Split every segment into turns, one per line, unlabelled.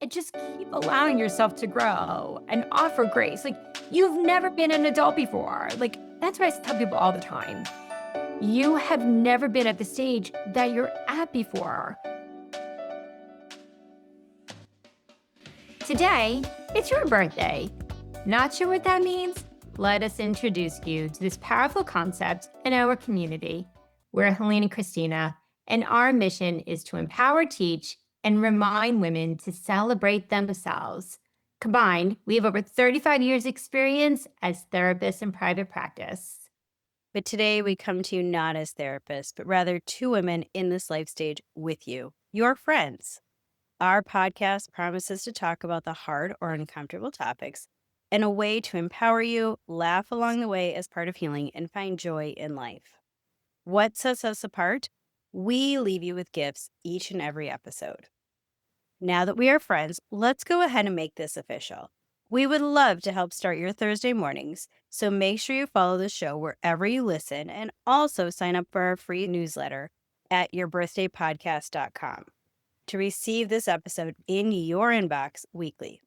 and just keep allowing yourself to grow and offer grace. Like, you've never been an adult before. Like, that's what I tell people all the time. You have never been at the stage that you're at before. Today, it's your birthday. Not sure what that means? Let us introduce you to this powerful concept in our community. We're Helene and Christina, and our mission is to empower, teach, and remind women to celebrate themselves. Combined, we have over 35 years' experience as therapists in private practice.
But today we come to you not as therapists, but rather two women in this life stage with you, your friends. Our podcast promises to talk about the hard or uncomfortable topics and a way to empower you, laugh along the way as part of healing, and find joy in life. What sets us apart? We leave you with gifts each and every episode. Now that we are friends, let's go ahead and make this official. We would love to help start your Thursday mornings, so make sure you follow the show wherever you listen and also sign up for our free newsletter at yourbirthdaypodcast.com to receive this episode in your inbox weekly.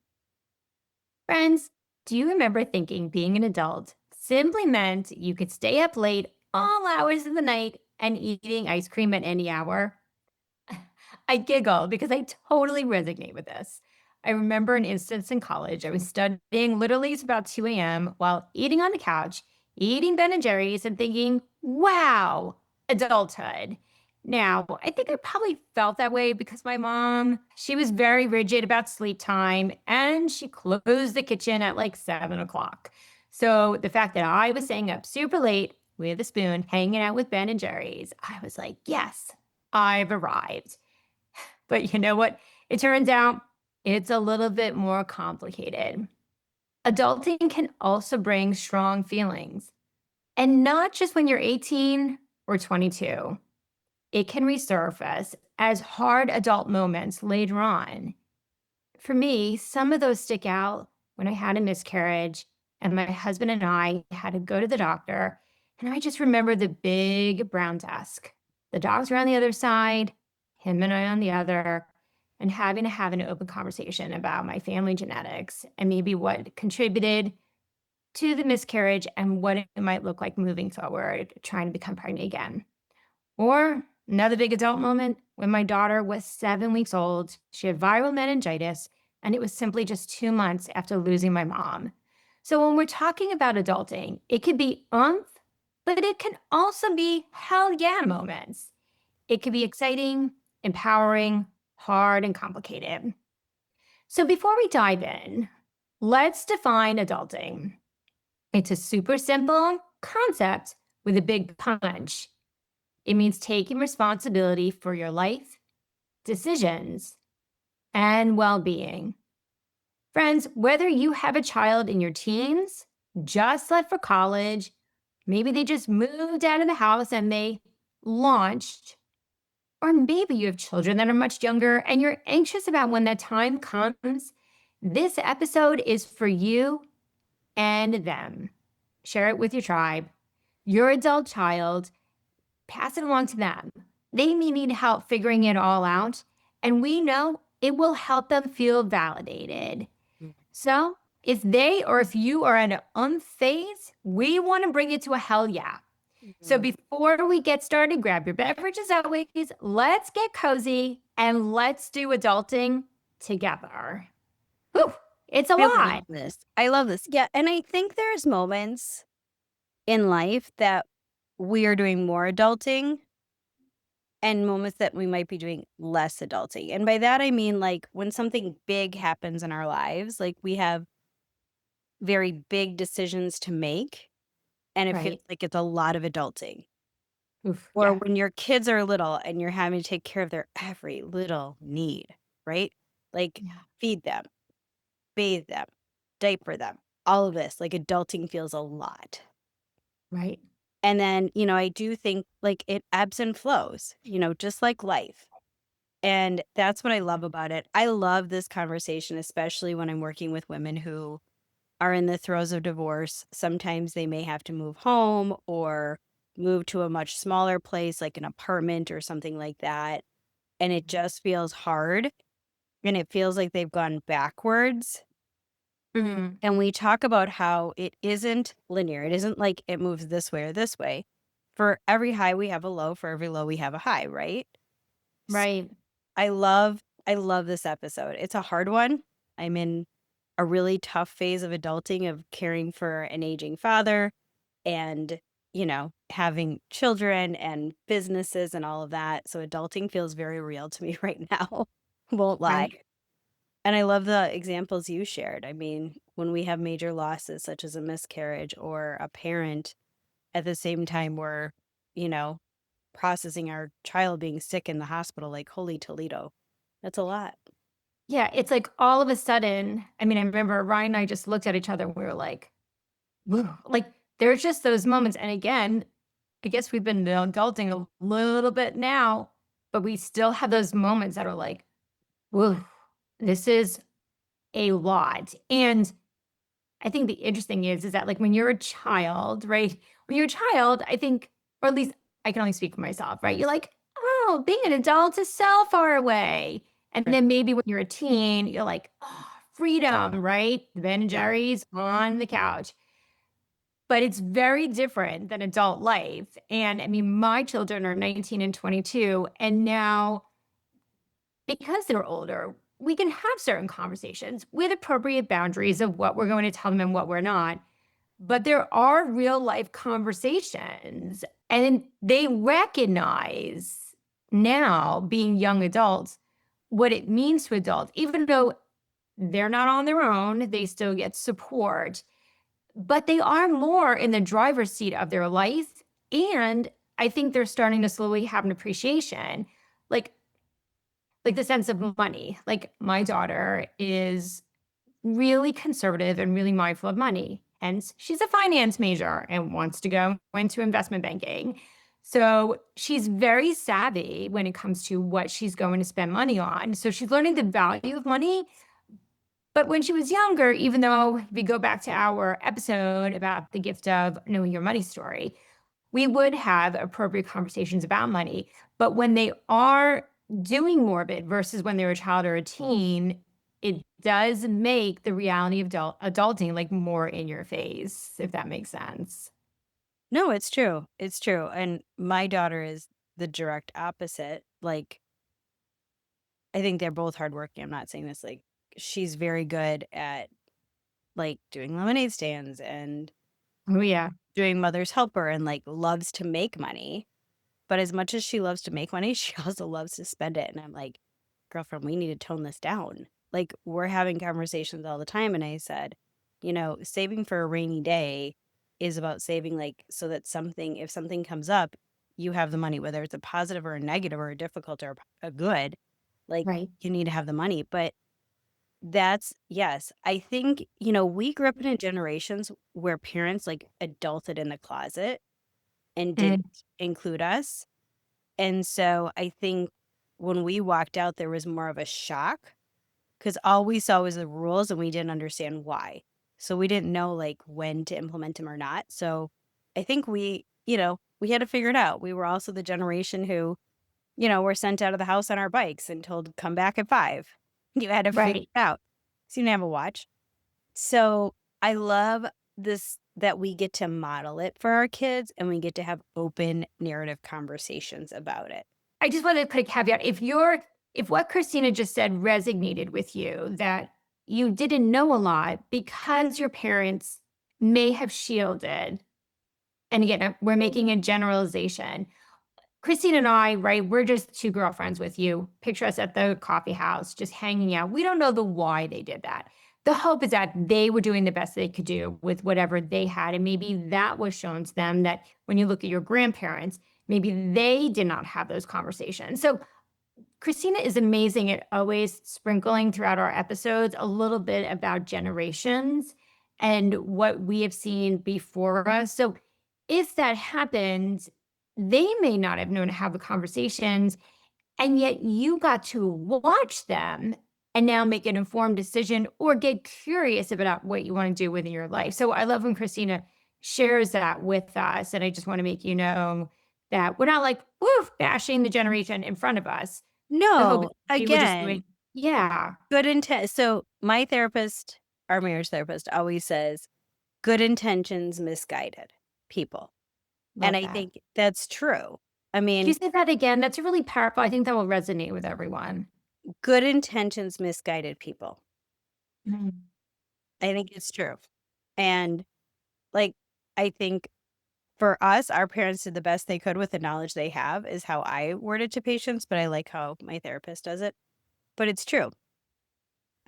Friends, do you remember thinking being an adult simply meant you could stay up late all hours of the night and eating ice cream at any hour? I giggle because I totally resonate with this. I remember an instance in college. I was studying literally it's about 2 a.m. while eating on the couch, eating Ben and Jerry's and thinking, wow, adulthood. Now, I think I probably felt that way because my mom, she was very rigid about sleep time and she closed the kitchen at like 7 o'clock. So the fact that I was staying up super late with a spoon, hanging out with Ben and Jerry's, I was like, yes, I've arrived. But you know what? It turns out it's a little bit more complicated. Adulting can also bring strong feelings, and not just when you're 18 or 22. It can resurface as hard adult moments later on. For me, some of those stick out when I had a miscarriage and my husband and I had to go to the doctor. And I just remember the big brown desk. The doctor on the other side, him and I on the other, and having to have an open conversation about my family genetics and maybe what contributed to the miscarriage and what it might look like moving forward, trying to become pregnant again. Or another big adult moment when my daughter was 7 weeks old. She had viral meningitis, and it was simply just 2 months after losing my mom. So when we're talking about adulting, it could be but it can also be hell yeah moments. It could be exciting, empowering, hard, and complicated. So before we dive in, let's define adulting. It's a super simple concept with a big punch. It means taking responsibility for your life, decisions, and well being. Friends, whether you have a child in your teens, just left for college, maybe they just moved out of the house and they launched, or maybe you have children that are much younger and you're anxious about when that time comes, this episode is for you and them. Share it with your tribe, your adult child, pass it along to them. They may need help figuring it all out, and we know it will help them feel validated.
Mm.
So, if they or if you are at an unphase, we want to bring it to a hell yeah. So,
Mhm.
before we get started, grab your beverages always. Let's get cozy and let's do adulting together. Whew, it's a
I love
lot.
this. I love this. Yeah. And I think there's moments in life that we are doing more adulting and moments that we might be doing less adulting. And by that, I mean like when something big happens in our lives, like we have very big decisions to make, and it feels
Right.
like it's a lot of adulting.
Oof,
Or
yeah.
when your kids are little and you're having to take care of their every little need, right? Like
Yeah.
feed them, bathe them, diaper them, all of this, like adulting feels a lot.
Right.
And then, I do think like it ebbs and flows, just like life. And that's what I love about it. I love this conversation, especially when I'm working with women who are in the throes of divorce. Sometimes they may have to move home or move to a much smaller place, like an apartment or something like that. And it just feels hard. and it feels like they've gone backwards.
Mhm.
And we talk about how it isn't linear. It isn't like it moves this way or this way. For every high, we have a low. For every low, we have a high, right? S-
Right.
I love this episode. It's a hard one. I'm in a really tough phase of adulting, of caring for an aging father and, having children and businesses and all of that. So adulting feels very real to me right now. Won't lie.
Right.
And I love the examples you shared. I mean, when we have major losses, such as a miscarriage or a parent, at the same time, we're, you know, processing our child being sick in the hospital, like, holy Toledo. That's a lot.
Yeah, it's like all of a sudden, I mean, I remember Ryan and I just looked at each other and we were like, "Whoa." Like, there's just those moments, and again, I guess we've been adulting a little bit now, but we still have those moments that are like, "Whoa, this is a lot." And I think the interesting is that, like, when you're a child, right? When you're a child, I think, or at least I can only speak for myself, right? You're like, "Oh, being an adult is so far away." And
Right.
then maybe when you're a teen, you're like, "Oh, freedom," right? Ben& and
Yeah.
Jerry's on the couch. But it's very different than adult life. And I mean, my children are 19 and 22, and now because they're older, we can have certain conversations with appropriate boundaries of what we're going to tell them and what we're not. But there are real life conversations, and they recognize now, being young adults, what it means to adult, even though they're not on their own, they still get support, but they are more in the driver's seat of their life. And I think they're starting to slowly have an appreciation. Like, like the sense of money. Like my daughter is really conservative and really mindful of money. Hence, she's a finance major and wants to go into investment banking. So she's very savvy when it comes to what she's going to spend money on. So she's learning the value of money. But when she was younger, even though if we go back to our episode about the gift of knowing your money story, we would have appropriate conversations about money. But when they are doing more of it versus when they're a child or a teen, it does make the reality of adulting like more in your face, if that makes sense.
No, it's true. It's true. And my daughter is the direct opposite. Like, I think they're both hardworking. I'm not saying this, like, she's very good at, like, doing lemonade stands and
Oh, yeah.
doing mother's helper and, like, loves to make money. But as much as she loves to make money, she also loves to spend it, and I'm like, "Girlfriend, we need to tone this down." Like, we're having conversations all the time, and I said, saving for a rainy day is about saving, like, so that something if something comes up, you have the money, whether it's a positive or a negative or a difficult or a good, like,
Right.
you need to have the money, but that's yes, I think, we grew up in a generations where parents, like, adulted in the closet and didn't
Mm,
include us. And so I think when we walked out, there was more of a shock because all we saw was the rules and we didn't understand why. So we didn't know like when to implement them or not. So I think we had to figure it out. We were also the generation who, were sent out of the house on our bikes and told, come back at 5. You had to figure
right.
it out. So you didn't have a watch. So I love this that we get to model it for our kids and we get to have open narrative conversations about it.
I just wanted to put a caveat. If what Christina just said resonated with you, that you didn't know a lot because your parents may have shielded, and again, we're making a generalization. Christine and I, right, we're just two girlfriends with you. Picture us at the coffee house, just hanging out. We don't know the why they did that. The hope is that they were doing the best they could do with whatever they had. And maybe that was shown to them that when you look at your grandparents, maybe they did not have those conversations. So Christina is amazing at always sprinkling throughout our episodes a little bit about generations and what we have seen before us. So if that happens, they may not have known how the conversations, and yet you got to watch them and now make an informed decision or get curious about what you want to do within your life. So I love when Christina shares that with us. And I just want to make you know that we're not like, woof, bashing the generation in front of us. The hope is
No,
maybe we're just
again,
doing. Yeah.
Good intent. So my therapist, our marriage therapist, always says, good intentions, misguided people. And
Love
I
that.
think that's true. I
Could you
mean,
say that again? That's really powerful. I think that will resonate with everyone.
good intentions, misguided people.
Mm.
I think it's true. And like, I think for us, our parents did the best they could with the knowledge they have, is how I word it to patients, but I like how my therapist does it. But it's true.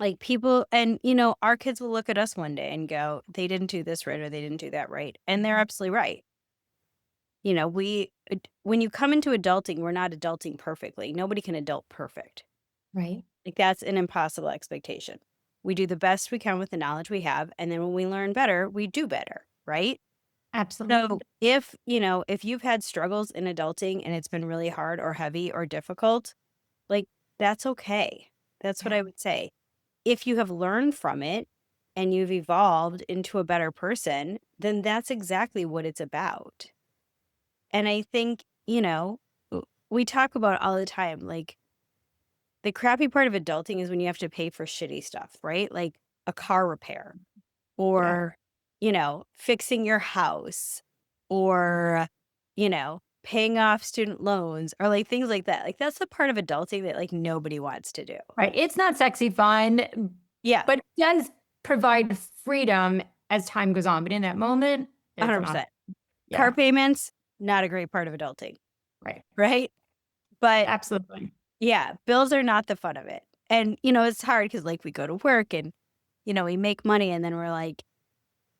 Like people, and our kids will look at us one day and go, they didn't do this right or they didn't do that right. And they're absolutely right. When you come into adulting, we're not adulting perfectly. Nobody can adult perfect.
Right.
Like that's an impossible expectation. We do the best we can with the knowledge we have. And then when we learn better, we do better. Right.
Absolutely.
So if you've had struggles in adulting and it's been really hard or heavy or difficult, like that's okay. That's what
Yeah.
I would say. If you have learned from it and you've evolved into a better person, then that's exactly what it's about. And I think, we talk about all the time, like the crappy part of adulting is when you have to pay for shitty stuff, right? Like a car repair
Yeah.
or, fixing your house or, paying off student loans or like things like that. Like that's the part of adulting that like nobody wants to do.
Right. It's not sexy fun,
Yeah,
but it does provide freedom as time goes on. But in that moment, it's not.
100%. Car
Yeah.
payments, not a great part of adulting,
Right.
right? But
Absolutely.
yeah, bills are not the fun of it. And, it's hard because like we go to work and, we make money and then we're like,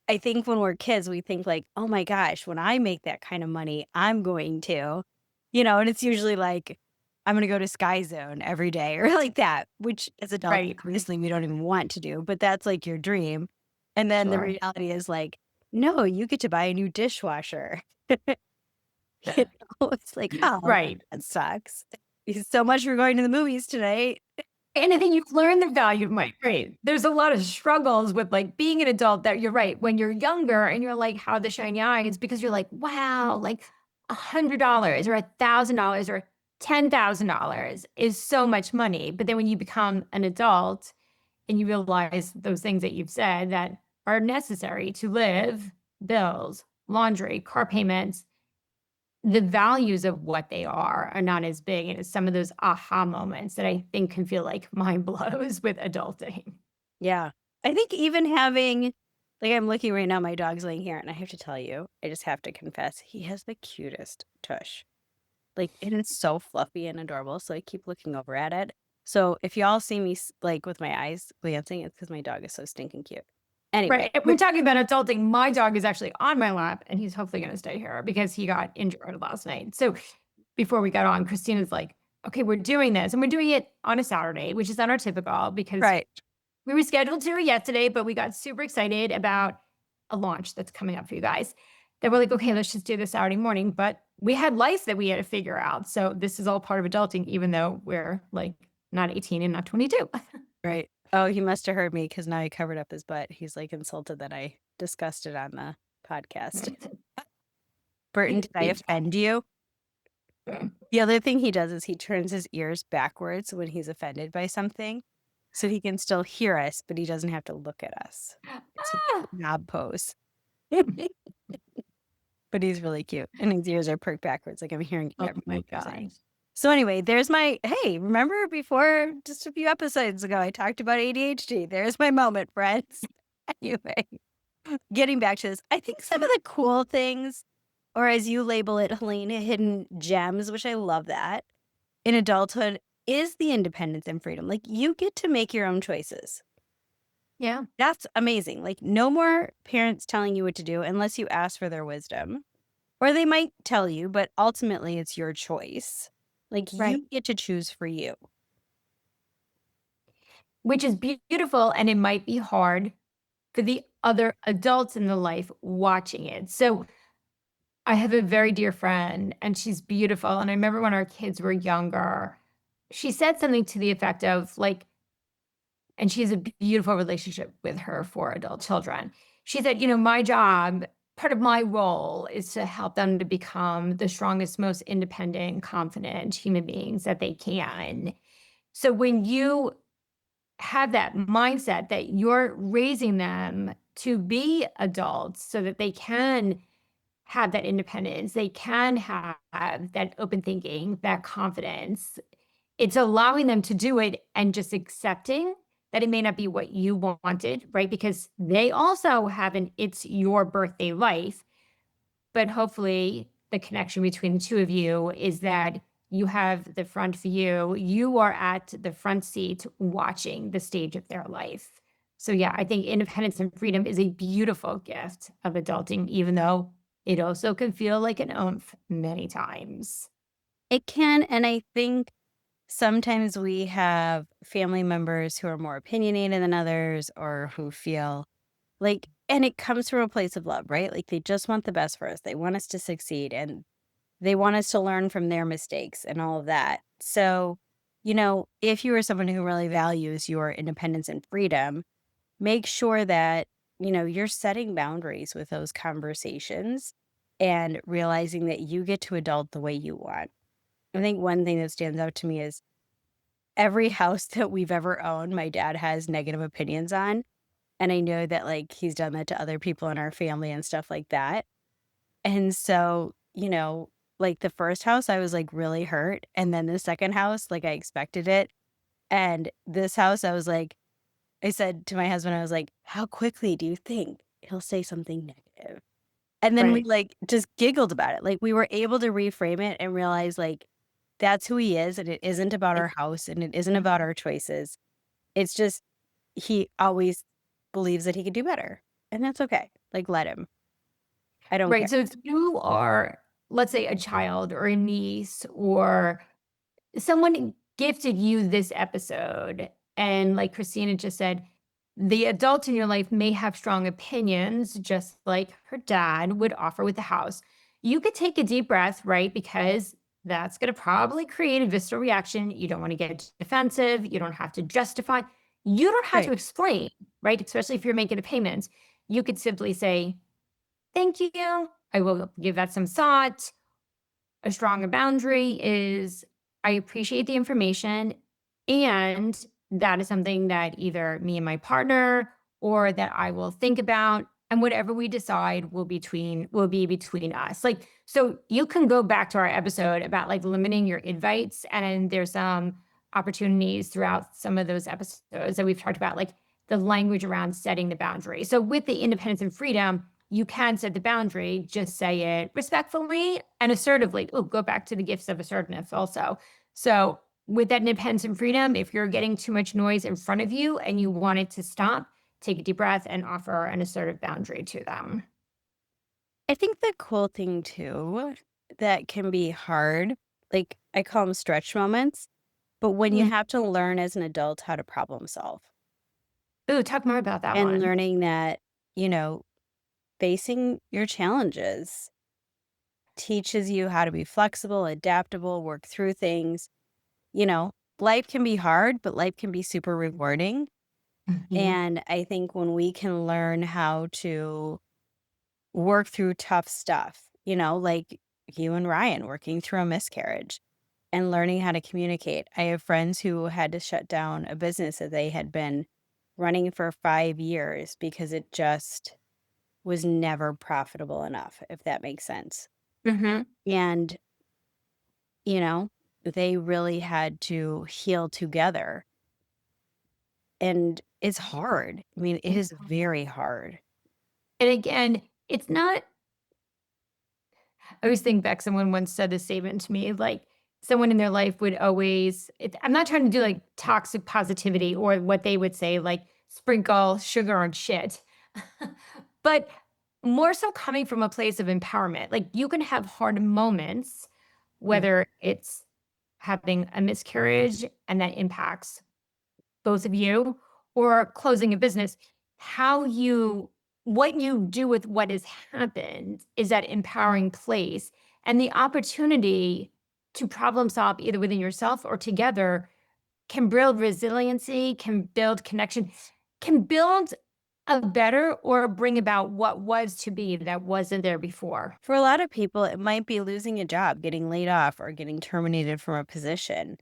I think when we're kids, we think like, oh my gosh, when I make that kind of money, I'm going to, and it's usually like, I'm going to go to Sky Zone every day or like that, which as adults,
Right.
obviously we don't even want to do, but that's like your dream. And then the
Sure.
reality is like, no, you get to buy a new dishwasher. It's like, oh,
Right.
that sucks. So much for going to the movies tonight.
And I think you've learned the value of money. Right. There's a lot of struggles with like being an adult that you're right. When you're younger and you're like, how the shiny eyes, because you're like, wow, like $100 or $1,000 or $10,000 is so much money. But then when you become an adult and you realize those things that you've said that are necessary to live, bills, laundry, car payments, the values of what they are not as big, and it's some of those aha moments that I think can feel like mind blows with adulting.
Yeah. I think even having, like, I'm looking right now, my dog's laying here, and I have to tell you, I just have to confess, he has the cutest tush. Like, it is so fluffy and adorable. So I keep looking over at it. So if y'all see me like with my eyes glancing, it's because my dog is so stinking cute. Anyway,
Right, if we're talking about adulting, my dog is actually on my lap, and he's hopefully gonna stay here because he got injured last night. So, before we got on, Christina's like, "Okay, we're doing this," and we're doing it on a Saturday, which is not our typical because
right.
we were scheduled to do it yesterday, but we got super excited about a launch that's coming up for you guys. That we're like, "Okay, let's just do this Saturday morning," but we had life that we had to figure out, so this is all part of adulting even though we're, like, not 18 and not 22.
Right. Oh, he must have heard me because now he covered up his butt. He's like insulted that I discussed it on the podcast. Burton, did I
Big
offend you?
time.
The other thing he does is he turns his ears backwards when he's offended by something so he can still hear us, but he doesn't have to look at us. It's a
Ah!
knob pose. But he's really cute. And his ears are perked backwards, like I'm hearing
Oh
everything
my
you're saying.
gosh.
So anyway, there's my hey, remember before just a few episodes ago I talked about ADHD. There's my moment, friends. Anyway, getting back to this, I think some of the cool things, or as you label it, Helena, hidden gems, which I love that, in adulthood is the independence and freedom. Like you get to make your own choices.
Yeah,
That's amazing. Like no more parents telling you what to do unless you ask for their wisdom. Or they might tell you, but ultimately it's your choice. Like
right.
you get to choose for you.
Which is beautiful, and it might be hard for the other adults in the life watching it. So, I have a very dear friend, and she's beautiful, and I remember when our kids were younger, she said something to the effect of, like, and she has a beautiful relationship with her 4 adult children. She said, "My job, part of my role is to help them to become the strongest, most independent, confident human beings that they can." So when you have that mindset that you're raising them to be adults so that they can have that independence, they can have that open thinking, that confidence. It's allowing them to do it and just accepting that it may not be what you wanted, right? Because they also have an it's your birthday life, but hopefully the connection between the two of you is that you have the front view, you are at the front seat watching the stage of their life. So yeah, I think independence and freedom is a beautiful gift of adulting, even though it also can feel like an oomph many times.
It can. And I think sometimes we have family members who are more opinionated than others or who feel like, and it comes from a place of love, right? Like they just want the best for us. They want us to succeed and they want us to learn from their mistakes and all of that. So, if you are someone who really values your independence and freedom, make sure that, you're setting boundaries with those conversations and realizing that you get to adult the way you want. I think one thing that stands out to me is every house that we've ever owned, my dad has negative opinions on. And I know that like he's done that to other people in our family and stuff like that. And so, like the first house, I was like really hurt. And then the second house, like I expected it. And this house, I was like, I said to my husband, I was like, how quickly do you think he'll say something negative? And then we
Right.
like just giggled about it. Like we were able to reframe it and realize like that's who he is. And it isn't about our house and it isn't about our choices. It's just he always believes that he could do better. And that's okay. Like let him. I don't
Right.
care.
So if you are, let's say, a child or a niece or someone gifted you this episode, and like Christina just said, the adult in your life may have strong opinions, just like her dad would offer with the house. You could take a deep breath, right? Because that's going to probably create a visceral reaction. You don't want to get defensive. You don't have to justify. You don't have to
Right.
explain, right? Especially if you're making a payment. You could simply say, thank you. I will give that some thought. A stronger boundary is I appreciate the information, and that is something that either me and my partner or that I will think about, and whatever we decide will be between us. Like, so you can go back to our episode about like limiting your invites, and there's some opportunities throughout some of those episodes that we've talked about, like the language around setting the boundary. So with the independence and freedom, you can set the boundary, just say it respectfully and assertively. Oh, go back to the gifts of assertiveness also. So, with that independence and freedom, if you're getting too much noise in front of you and you want it to stop, take a deep breath and offer an assertive boundary to them.
I think the cool thing too that can be hard, like I call them stretch moments, but when you
Mm.
have to learn as an adult how to problem solve
Ooh, talk more about that
and
one.
learning that, you know, facing your challenges teaches you how to be flexible, adaptable, work through things. You know, life can be hard, but life can be super rewarding.
Mhm.
And I think when we can learn how to work through tough stuff, like you and Ryan working through a miscarriage and learning how to communicate. I have friends who had to shut down a business that they had been running for 5 years because it just was never profitable enough, if that makes sense.
Mhm.
And, you know, they really had to heal together. And it's hard. I mean, it is very hard.
And again, it's not I always think back, someone once said this statement to me, like someone in their life would always, I'm not trying to do like toxic positivity or what they would say, like sprinkle sugar on shit, but more so coming from a place of empowerment. Like you can have hard moments,
Mm.
whether it's having a miscarriage and that impacts both of you, or closing a business, how you what you do with what has happened is that empowering place, and the opportunity to problem solve either within yourself or together can build resiliency, can build connection, can build a better or bring about what was to be that wasn't there before.
For a lot of people, it might be losing a job, getting laid off, or getting terminated from a position.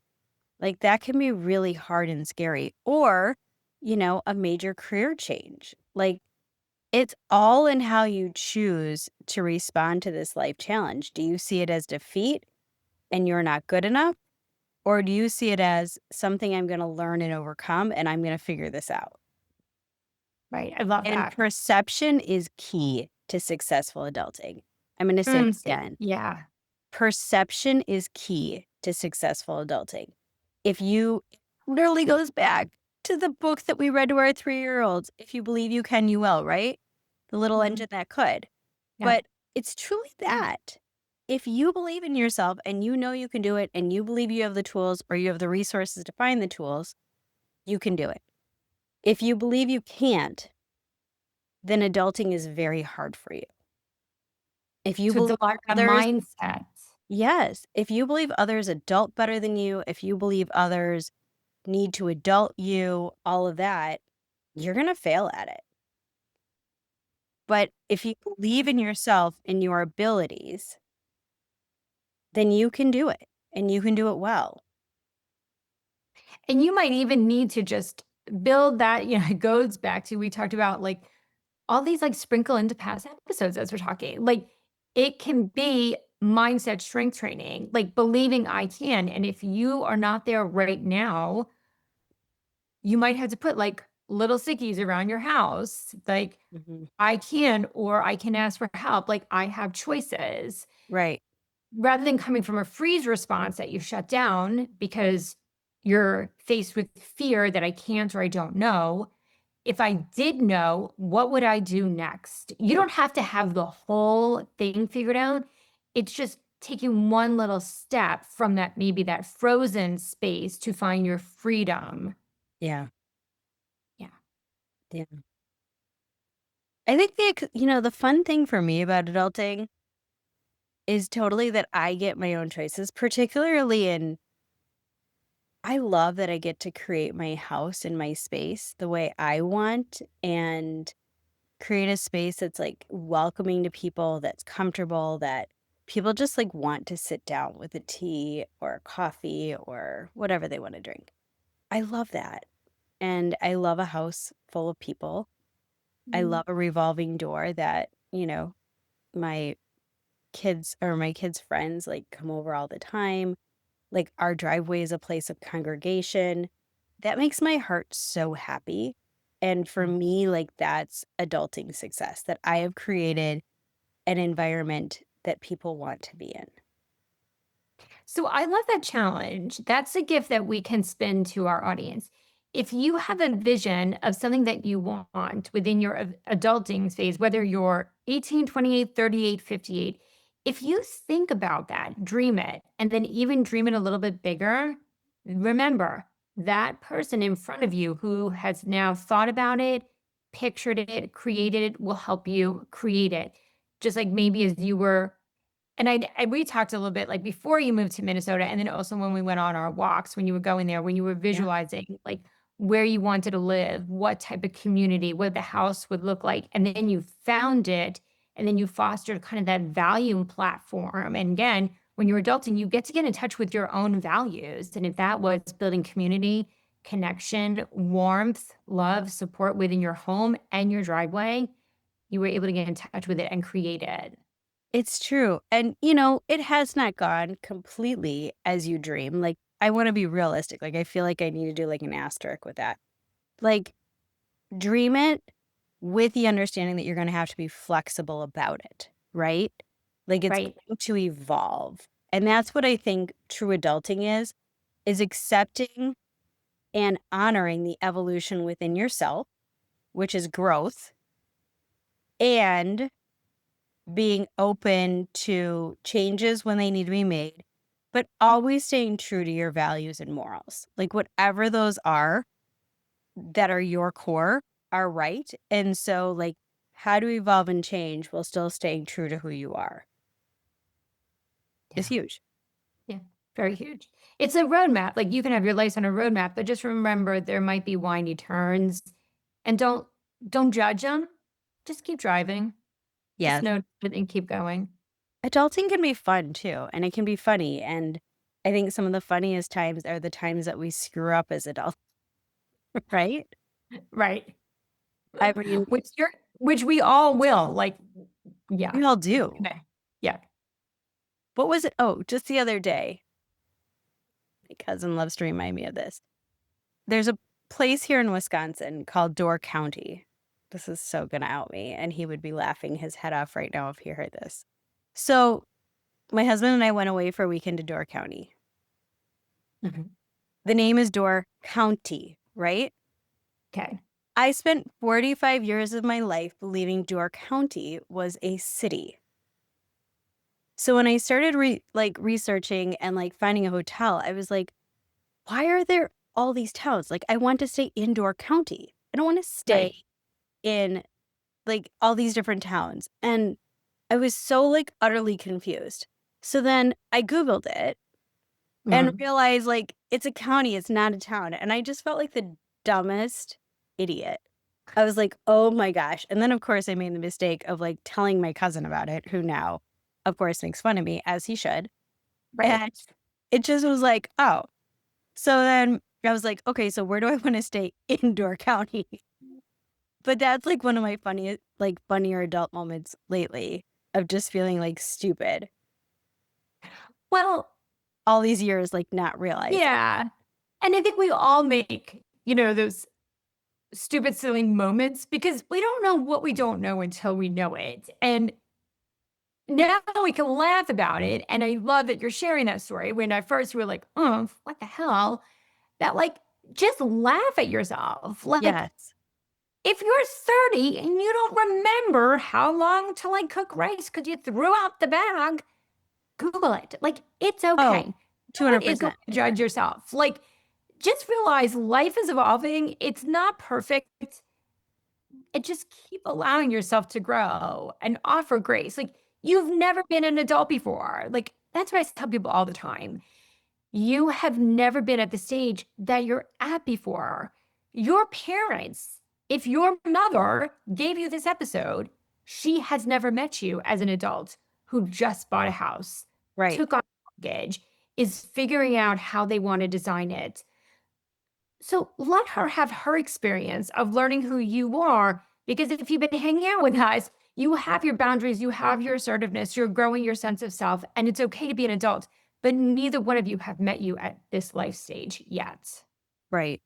Like that can be really hard and scary. Or a major career change. Like, it's all in how you choose to respond to this life challenge. Do you see it as defeat and you're not good enough? Or do you see it as something I'm going to learn and overcome and I'm going to figure this out?
Right. I love
And
that.
perception is key to successful adulting. I'm going to say it again.
Yeah.
Perception is key to successful adulting. If you it literally goes back to the book that we read to our 3-year-olds, If You Believe You Can, You Will, right? The little
Mhm.
engine that could.
Yeah.
But it's truly that. If you believe in yourself and you know you can do it and you believe you have the tools or you have the resources to find the tools, you can do it. If you believe you can't, then adulting is very hard for you. If you
So it's
believe
a lot of
others
mindset.
Yes, if you believe others adult better than you, if you believe others need to adult you, all of that, you're going to fail at it. But if you believe in yourself and your abilities, then you can do it and you can do it well.
And you might even need to just build that, it goes back to we talked about like all these like sprinkle into past episodes as we're talking. Like it can be mindset strength training, like believing I can. And if you are not there right now, you might have to put like little stickies around your house. Like
Mhm.
I can, or I can ask for help. Like I have choices
Right.
rather than coming from a freeze response that you shut down because you're faced with fear that I can't or I don't know. If I did know, what would I do next? You don't have to have the whole thing figured out. It's just taking one little step from that, maybe that frozen space to find your freedom.
Yeah.
Yeah.
Yeah. I think the fun thing for me about adulting is totally that I get my own choices, particularly in I love that I get to create my house and my space the way I want and create a space that's like welcoming to people, that's comfortable, that people just like want to sit down with a tea or a coffee or whatever they want to drink. I love that. And I love a house full of people. I
Mhm.
love a revolving door that, my my kids' friends like come over all the time. Like our driveway is a place of congregation. That makes my heart so happy. And for me, like that's adulting success that I have created an environment that people want to be in.
So I love that challenge. That's a gift that we can spin to our audience. If you have a vision of something that you want within your adulting phase, whether you're 18, 28, 38, 58, if you think about that, dream it, and then even dream it a little bit bigger, remember that person in front of you who has now thought about it, pictured it, created it, will help you create it. Just like maybe as you were and we talked a little bit, like, before you moved to Minnesota, and then also when we went on our walks, when you were going there, when you were
Yeah.
visualizing, like, where you wanted to live, what type of community, what the house would look like, and then you found it, and then you fostered kind of that value platform, and again, when you're adulting, you get to get in touch with your own values, and if that was building community, connection, warmth, love, support within your home and your driveway, you were able to get in touch with it and create it.
It's true. And, it has not gone completely as you dream. Like, I want to be realistic. Like, I feel like I need to do like an asterisk with that. Like, dream it with the understanding that you're going to have to be flexible about it, right? Like, it's
Right.
going to evolve. And that's what I think true adulting is accepting and honoring the evolution within yourself, which is growth, and being open to changes when they need to be made, but always staying true to your values and morals. Like whatever those are that are your core are right. And so, like, how to evolve and change while still staying true to who you are is
Yeah.
huge.
Yeah, very huge. It's a roadmap, like, you can have your life on a roadmap, but just remember there might be windy turns, and don't judge them. Just keep driving. Just
Yes.
note it and keep going.
Adulting can be fun too, and it can be funny. And I think some of the funniest times are the times that we screw up as adults, right?
Right.
I mean,
Which we all will, like, yeah.
we all do.
Okay. Yeah.
What was it? Oh, just the other day, my cousin loves to remind me of this. There's a place here in Wisconsin called Door County. This is so gonna out me, and he would be laughing his head off right now if he heard this. So my husband and I went away for a weekend to Door County.
Mhm.
The name is Door County, right?
Okay.
I spent 45 years of my life believing Door County was a city. So when I started researching and like finding a hotel, I was like, why are there all these towns? Like I want to stay in Door County. I don't want to
Right.
stay in like all these different towns. And I was so like utterly confused. So then I Googled it and
Mhm.
realized like it's a county, it's not a town. And I just felt like the dumbest idiot. I was like, oh my gosh. And then, of course, I made the mistake of like telling my cousin about it, who now, of course, makes fun of me, as he should.
Right.
And it just was like, oh. So then I was like, okay, so where do I want to stay in Door County? But that's like one of my funniest, like funnier adult moments lately of just feeling like stupid
Well,
all these years, like not realizing.
yeah. And I think we all make, those stupid, silly moments because we don't know what we don't know until we know it. And now we can laugh about it. And I love that you're sharing that story. When I first were like, oh, what the hell? That like just laugh at yourself. Like
Yes.
if you're 30 and you don't remember how long to like cook rice because you threw out the bag, Google it. Like it's
Oh,
okay. No one is going
200%.
to judge yourself. Like just realize life is evolving. It's not perfect. And just keep allowing yourself to grow and offer grace. Like you've never been an adult before. Like that's what I tell people all the time. You have never been at the stage that you're at before. Your parents, if your mother gave you this episode, she has never met you as an adult who just bought a house,
Right.
took on a mortgage, is figuring out how they want to design it. So let her have her experience of learning who you are. Because if you've been hanging out with us, you have your boundaries, you have your assertiveness, you're growing your sense of self, and it's okay to be an adult. But neither one of you have met you at this life stage yet.
Right.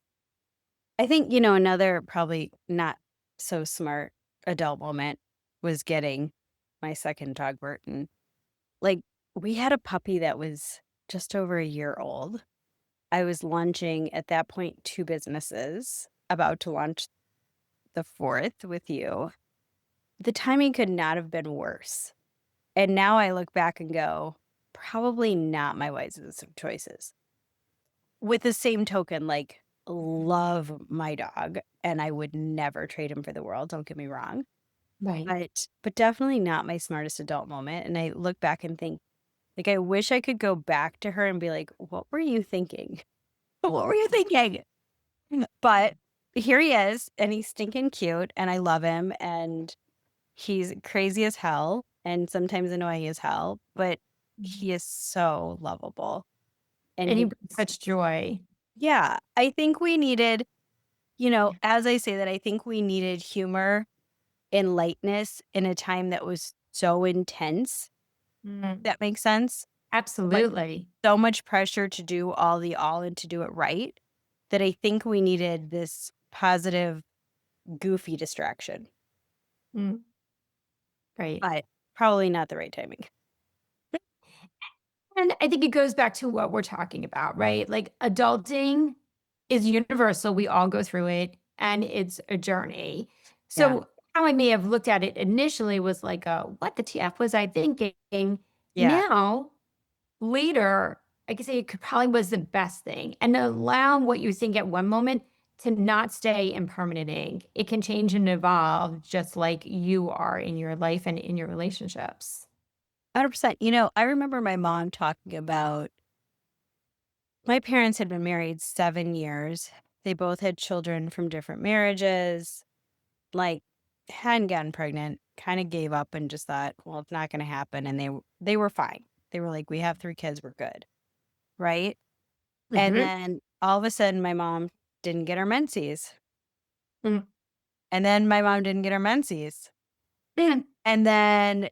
I think, another probably not so smart adult moment was getting my second dog, Burton. Like, we had a puppy that was just over a year old. I was launching at that point two businesses, about to launch the fourth with you. The timing could not have been worse. And now I look back and go, probably not my wisest of choices. With the same token, like, love my dog and I would never trade him for the world, don't get me wrong.
Right.
But definitely not my smartest adult moment. And I look back and think, like, I wish I could go back to her and be like, what were you thinking? What were you thinking? But here he is, and he's stinking cute, and I love him, and he's crazy as hell and sometimes annoying as hell, but
Mhm.
he is so lovable. And
And he
he's
brings such joy.
yeah, I think we needed,
Yeah.
as I say that, I think we needed humor and lightness in a time that was so intense.
Mm,
That makes sense? Like,
absolutely.
so much pressure to do all and to do it right that I think we needed this positive, goofy distraction,
Mm, right.
but probably not the right timing.
And I think it goes back to what we're talking about, right? Like adulting is universal. We all go through it and it's a journey.
Yeah.
So how I may have looked at it initially was like, what the TF was I thinking?
Yeah.
Now, later, I could say it could probably was the best thing. And allow what you think at one moment to not stay in permanent ink. It can change and evolve just like you are in your life and in your relationships.
100%. I remember my mom talking about my parents had been married 7 years. They both had children from different marriages, like, hadn't gotten pregnant, kind of gave up and just thought, well, it's not going to happen. And they were fine. They were like, we have 3 kids, we're good. Right. And
Mhm.
then all of a sudden, my mom didn't get her menses.
Mm.
And then my mom didn't get her menses.
Man.
And then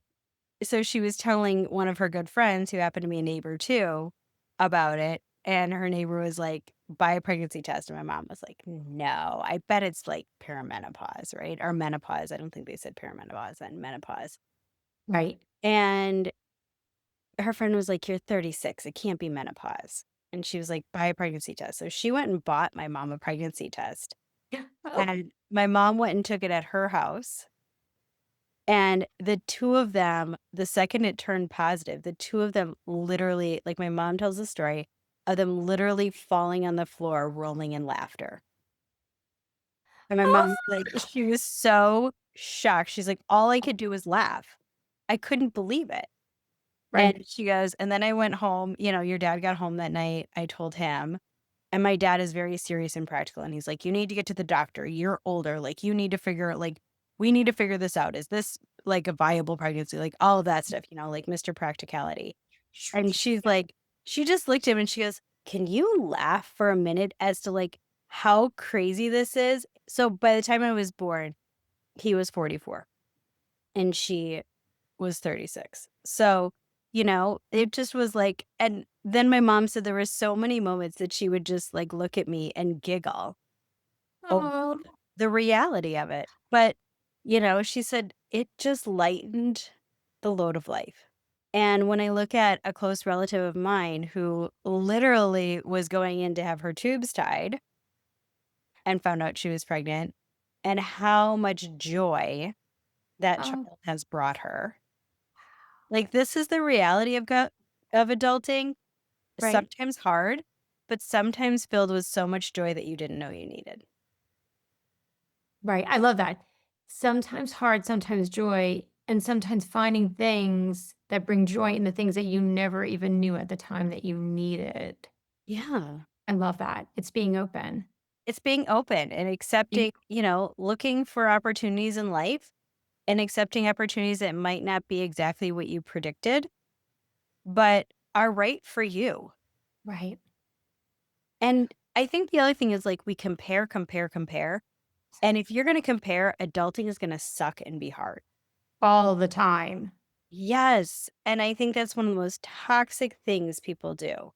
so she was telling one of her good friends who happened to be a neighbor too about it. And her neighbor was like, buy a pregnancy test. And my mom was like, no, I bet it's like perimenopause, right? Or menopause. I don't think they said perimenopause and menopause.
Right.
And her friend was like, you're 36. It can't be menopause. And she was like, buy a pregnancy test. So she went and bought my mom a pregnancy test.
Yeah. Oh,
And my mom went and took it at her house. And the two of them, the second it turned positive, the two of them literally, like my mom tells the story of them literally falling on the floor, rolling in laughter. And my mom,
oh,
like, she was so shocked. She's like, all I could do was laugh. I couldn't believe it.
right.
And she goes, and then I went home, your dad got home that night. I told him, and my dad is very serious and practical. And he's like, you need to get to the doctor. You're older. Like, you need to figure, like, we need to figure this out. Is this like a viable pregnancy? Like, all of that stuff, like Mr. Practicality. And she's like, she just looked at him and she goes, can you laugh for a minute as to like how crazy this is? So by the time I was born, he was 44 and she was 36. So, it just was like, and then my mom said there were so many moments that she would just like look at me and giggle over
Oh,
the reality of it. But, she said it just lightened the load of life. And when I look at a close relative of mine who literally was going in to have her tubes tied and found out she was pregnant, and how much joy that
oh,
child has brought her. Like, this is the reality of adulting,
right.
sometimes hard, but sometimes filled with so much joy that you didn't know you needed.
Right. I love that. Sometimes hard, sometimes joy, and sometimes finding things that bring joy in the things that you never even knew at the time that you needed.
Yeah.
I love that. It's being open.
It's being open and
You
accepting, looking for opportunities in life and accepting opportunities that might not be exactly what you predicted, but are right for you.
right.
And I think the other thing is like we compare, compare, compare. And if you're going to compare, adulting is going to suck and be hard.
All the time.
Yes. And I think that's one of the most toxic things people do.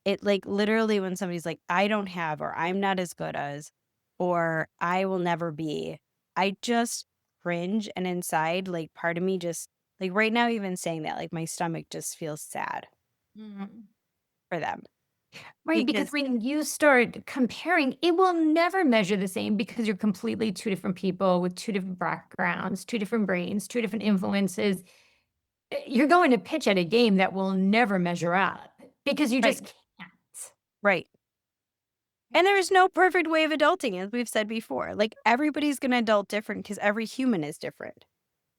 It like literally when somebody's like, I don't have, or I'm not as good as, or I will never be, I just cringe. And inside, like part of me just, like right now, even saying that, like my stomach just feels sad
Mhm.
for them
Right, because
because,
when you start comparing, it will never measure the same because you're completely two different people with two different backgrounds, two different brains, two different influences. You're going to pitch at a game that will never measure up because you
right,
just can't.
right. And there is no perfect way of adulting, as we've said before. Like everybody's going to adult different because every human is different.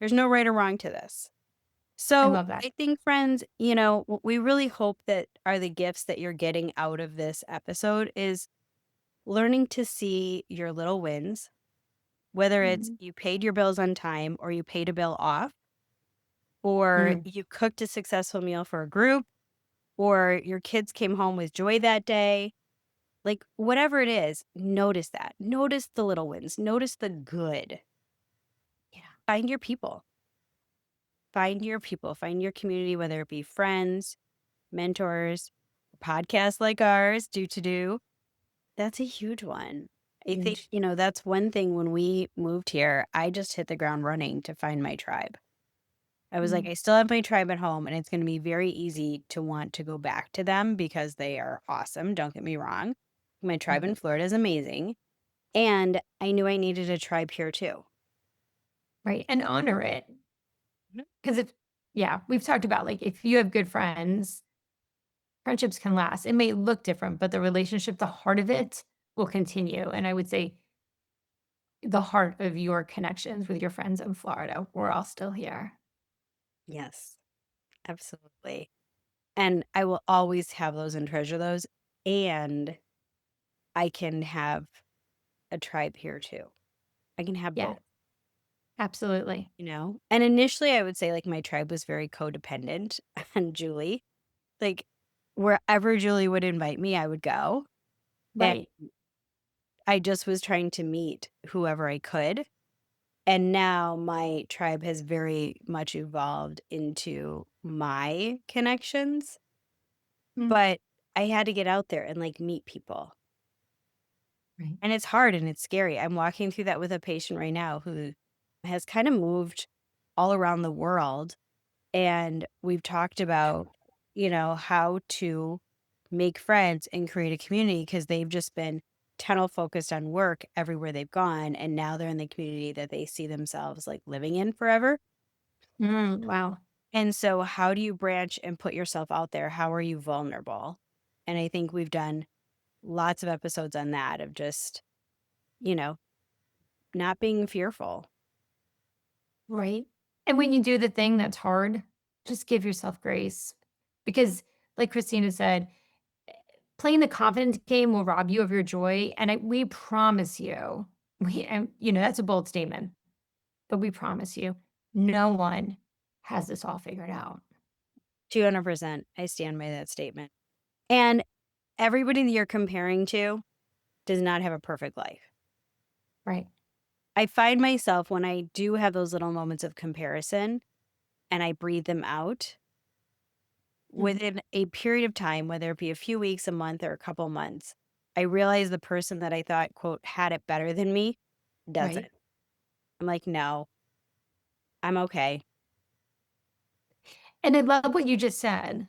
There's no right or wrong to this.
I
So
love that.
I think, friends, what we really hope that are the gifts that you're getting out of this episode is learning to see your little wins, whether it's
Mhm.
you paid your bills on time or you paid a bill off, or
Mm,
you cooked a successful meal for a group, or your kids came home with joy that day. Like, whatever it is, notice that. Notice the little wins. Notice the good.
yeah.
Find your people. Find your people. Find your community, whether it be friends, mentors, podcasts like ours, do. That's a huge one. I think,
Huge.
that's one thing when we moved here, I just hit the ground running to find my tribe. I was like,
Mm,
I still have my tribe at home, and it's going to be very easy to want to go back to them because they are awesome. Don't get me wrong. My tribe
mm,
in Florida is amazing. And I knew I needed a tribe here too.
right. And honor it.
Mhm.
Because if, yeah, we've talked about like if you have good friends, friendships can last. It may look different, but the relationship, the heart of it will continue. And I would say the heart of your connections with your friends in Florida, we're all still here.
Yes, absolutely. And I will always have those and treasure those. And I can have a tribe here too. I can have
Yeah,
both,
absolutely.
And initially I would say like my tribe was very codependent on Julie. Like wherever Julie would invite me, I would go. And
Right.
I just was trying to meet whoever I could. And now my tribe has very much evolved into my connections,
Mm,
but I had to get out there and like meet people.
right.
And it's hard and it's scary. I'm walking through that with a patient right now who has kind of moved all around the world. And we've talked about, how to make friends and create a community because they've just been tunnel focused on work everywhere they've gone. And now they're in the community that they see themselves like living in forever.
Wow.
And so, how do you branch and put yourself out there? How are you vulnerable? And I think we've done lots of episodes on that of just, you know, not being fearful.
Right. And when you do the thing that's hard, just give yourself grace. Because, like Christina said, playing the confidence game will rob you of your joy. And we promise you, that's a bold statement, but we promise you, no one has this all figured out.
200%. I stand by that statement. And everybody that you're comparing to does not have a perfect life.
Right.
I find myself when I do have those little moments of comparison and I breathe them out
Mm,
within a period of time, whether it be a few weeks, a month, or a couple months, I realize the person that I thought, quote, had it better than me doesn't.
right.
I'm like, no, I'm okay.
And I love what you just said.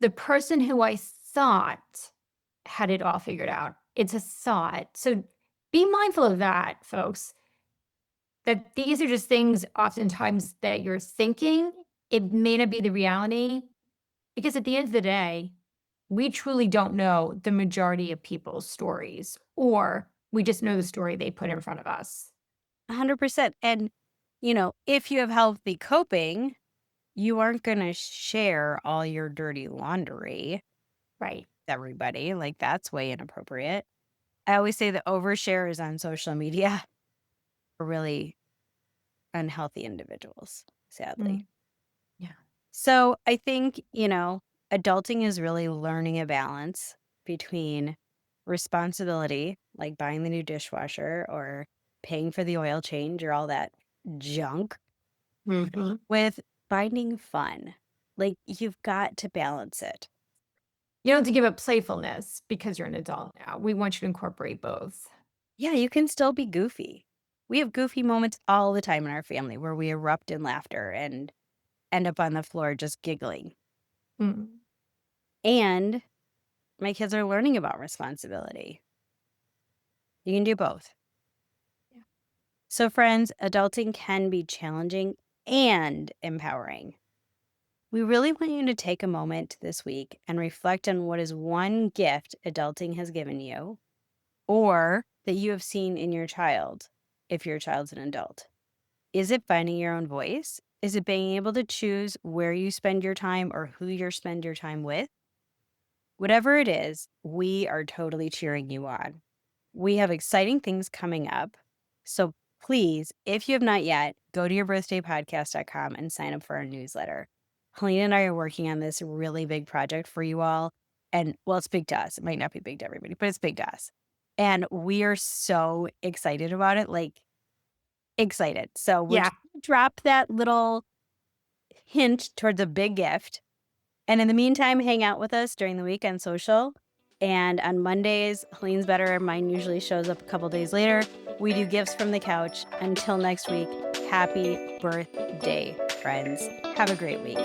The person who I thought had it all figured out, it's a thought. So be mindful of that, folks. That these are just things oftentimes that you're thinking. It may not be the reality because at the end of the day, we truly don't know the majority of people's stories, or we just know the story they put in front of us.
100%. And, if you have healthy coping, you aren't going to share all your dirty laundry with
Right.
everybody. Like, that's way inappropriate. I always say that overshares on social media are really unhealthy individuals, sadly.
Mm, yeah.
So I think, adulting is really learning a balance between responsibility, like buying the new dishwasher or paying for the oil change or all that junk,
Mhm.
with finding fun. Like, you've got to balance it.
You don't have to give up playfulness because you're an adult now. We want you to incorporate both.
Yeah, you can still be goofy. We have goofy moments all the time in our family where we erupt in laughter and end up on the floor just giggling.
Mm.
And my kids are learning about responsibility. You can do both.
Yeah.
So, friends, adulting can be challenging and empowering. We really want you to take a moment this week and reflect on what is one gift adulting has given you or that you have seen in your child if your child's an adult. Is it finding your own voice? Is it being able to choose where you spend your time or who you spend your time with? Whatever it is, we are totally cheering you on. We have exciting things coming up. So please, if you have not yet, go to yourbirthdaypodcast.com and sign up for our newsletter. Helena and I are working on this really big project for you all. And well, it's big to us. It might not be big to everybody, but it's big to us. And we are so excited about it, like excited. So we're
Yeah.
just gonna drop that little hint towards a big gift. And in the meantime, hang out with us during the week on social. And on Mondays, Helene's better. Mine usually shows up a couple days later. We do gifts from the couch. Until next week, happy birthday, friends. Have a great week.